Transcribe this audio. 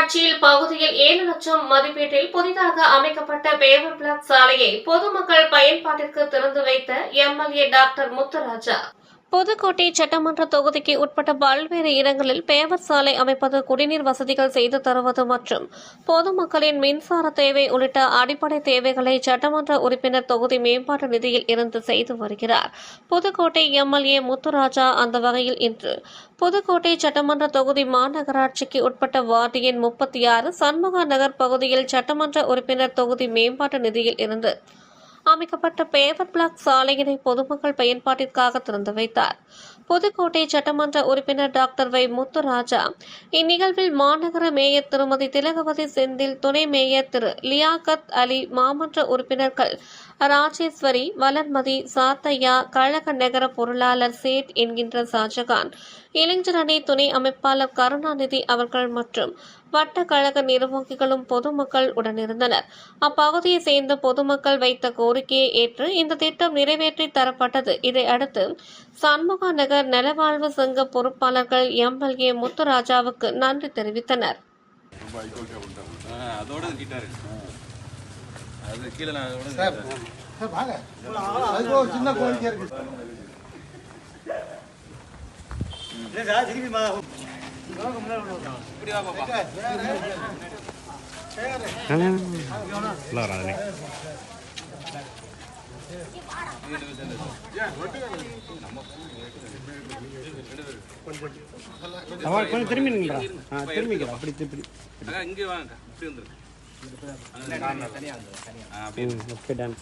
மாநகராட்சியில் பகுதியில் 7 லட்சம் மதிப்பீட்டில் புதிதாக அமைக்கப்பட்ட பேவர் பிளாக் சாலையை பொதுமக்கள் பயன்பாட்டிற்கு திறந்து வைத்த எம்எல்ஏ டாக்டர் முத்துராஜா. புதுக்கோட்டை சட்டமன்ற தொகுதிக்கு உட்பட்ட பல்வேறு இடங்களில் பேவர் சாலை அமைப்பது, குடிநீர் வசதிகள் செய்து தருவது மற்றும் பொதுமக்களின் மின்சார தேவை உள்ளிட்ட அடிப்படை தேவைகளை சட்டமன்ற உறுப்பினர் தொகுதி மேம்பாட்டு நிதியில் இருந்து செய்து வருகிறார் புதுக்கோட்டை எம்எல்ஏ முத்துராஜா. அந்த வகையில் இன்று புதுக்கோட்டை சட்டமன்ற தொகுதி மாநகராட்சிக்கு உட்பட்ட வார்டு எண் 36 சண்முகா நகர் பகுதியில் சட்டமன்ற உறுப்பினர் தொகுதி மேம்பாட்டு நிதியில் இருந்து அமைக்கப்பட்ட பேவர் பிளாக் சாலையினை பொதுமக்கள் பயன்பாட்டிற்காக திறந்து வைத்தார் புதுக்கோட்டை சட்டமன்ற உறுப்பினர் டாக்டர் வை முத்துராஜா. இந்நிகழ்வில் மாநகர மேயர் திருமதி திலகவதி செந்தில், துணை மேயர் திரு லியாகத் அலி, மாமன்ற உறுப்பினர்கள் ராஜேஸ்வரி, வளர்மதி, சாத்தையா, கழக நகர பொருளாளர் சேட் என்கின்ற ஷாஜகான், இளைஞர் அணி துணை அமைப்பாளர் கருணாநிதி அவர்கள் மற்றும் வட்ட கழக நிர்வாகிகளும் பொதுமக்கள் உடனிருந்தனர். அப்பகுதியை சேர்ந்த பொதுமக்கள் வைத்த கோரிக்கையை ஏற்று இந்த திட்டம் நிறைவேற்றி தரப்பட்டது. இதையடுத்து சண்முகா நகர் நலவாழ்வு சங்க பொறுப்பாளர்கள் எம்எல்ஏ முத்துராஜாவுக்கு நன்றி தெரிவித்தனர். கொஞ்சம் திரும்பிங்களா? திரும்பிக்கிறோம். அப்படி திருப்பி இங்கே வாங்க. Okay, ton.